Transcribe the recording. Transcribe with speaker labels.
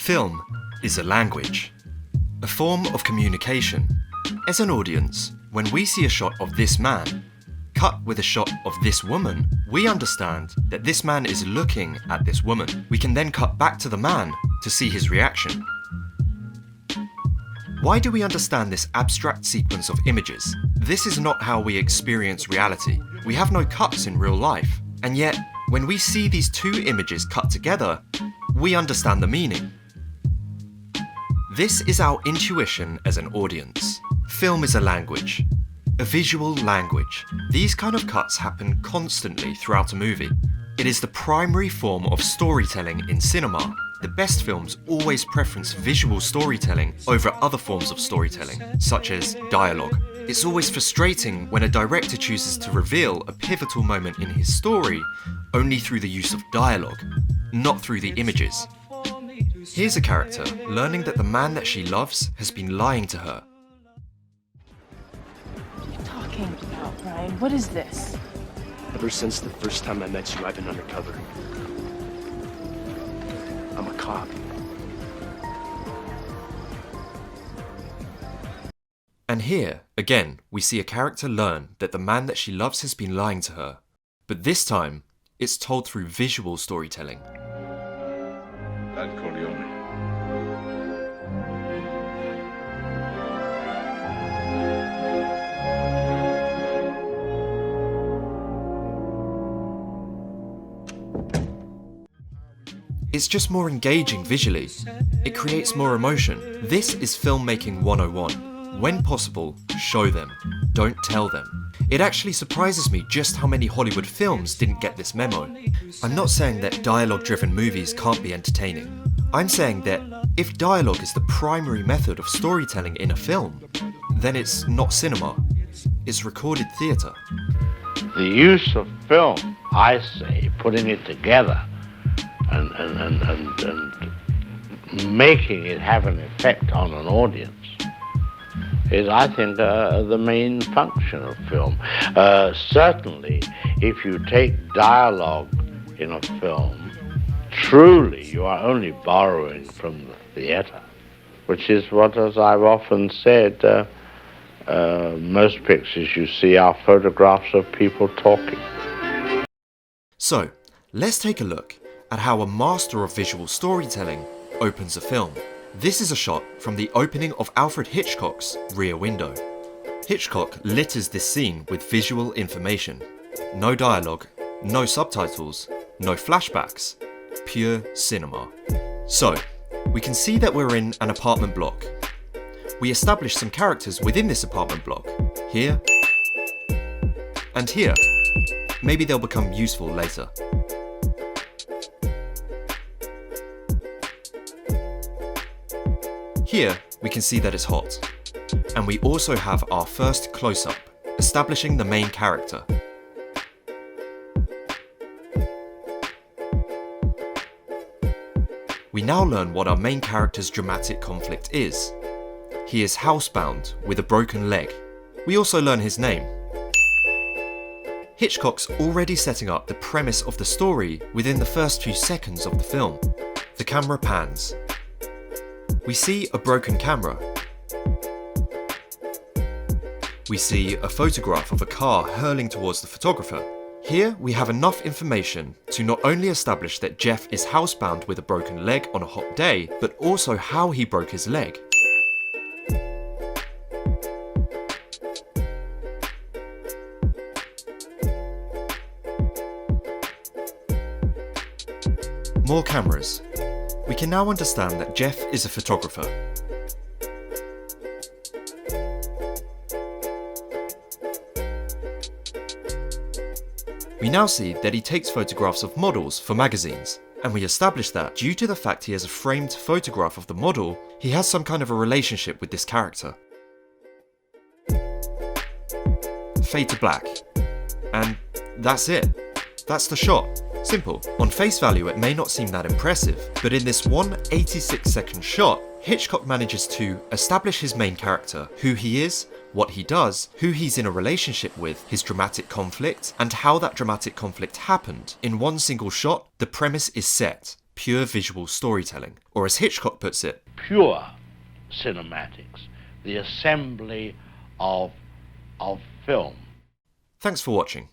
Speaker 1: Film is a language, a form of communication. As an audience, when we see a shot of this man, cut with a shot of this woman, we understand that this man is looking at this woman. We can then cut back to the man to see his reaction. Why do we understand this abstract sequence of images? This is not how we experience reality. We have no cuts in real life, and yet, when we see these two images cut together, we understand the meaning. This is our intuition as an audience. Film is a language, a visual language. These kind of cuts happen constantly throughout a movie. It is the primary form of storytelling in cinema. The best films always preference visual storytelling over other forms of storytelling, such as dialogue. It's always frustrating when a director chooses to reveal a pivotal moment in his story only through the use of dialogue, not through the images. Here's a character learning that the man that she loves has been lying to her.
Speaker 2: What are you talking about, Brian? What is this?
Speaker 3: Ever since the first time I met you, I've been undercover. I'm a cop.
Speaker 1: And here, again, we see a character learn that the man that she loves has been lying to her. But this time, it's told through visual storytelling. It's just more engaging visually. It creates more emotion. This is filmmaking 101. When possible, show them. Don't tell them. It actually surprises me just how many Hollywood films didn't get this memo. I'm not saying that dialogue-driven movies can't be entertaining. I'm saying that if dialogue is the primary method of storytelling in a film, then it's not cinema. It's recorded theatre.
Speaker 4: The use of film, I say, putting it together and making it have an effect on an audience is, I think, the main function of film. Certainly, if you take dialogue in a film, truly you are only borrowing from the theatre, which is what, as I've often said, most pictures you see are photographs of people talking.
Speaker 1: So, let's take a look at how a master of visual storytelling opens a film. This is a shot from the opening of Alfred Hitchcock's Rear Window. Hitchcock litters this scene with visual information. No dialogue, no subtitles, no flashbacks, pure cinema. So, we can see that we're in an apartment block. We establish some characters within this apartment block, here and here. Maybe they'll become useful later. Here, we can see that it's hot. And we also have our first close-up, establishing the main character. We now learn what our main character's dramatic conflict is. He is housebound with a broken leg. We also learn his name. Hitchcock's already setting up the premise of the story within the first few seconds of the film. The camera pans. We see a broken camera. We see a photograph of a car hurling towards the photographer. Here we have enough information to not only establish that Jeff is housebound with a broken leg on a hot day, but also how he broke his leg. More cameras. We can now understand that Jeff is a photographer. We now see that he takes photographs of models for magazines, and we establish that due to the fact he has a framed photograph of the model, he has some kind of a relationship with this character. Fade to black. And that's it. That's the shot. Simple. On face value, it may not seem that impressive, but in this 186-second shot, Hitchcock manages to establish his main character, who he is, what he does, who he's in a relationship with, his dramatic conflict, and how that dramatic conflict happened. In one single shot, the premise is set. pure visual storytelling, or as Hitchcock puts it,
Speaker 4: Pure cinematics, the assembly of film.
Speaker 1: Thanks for watching.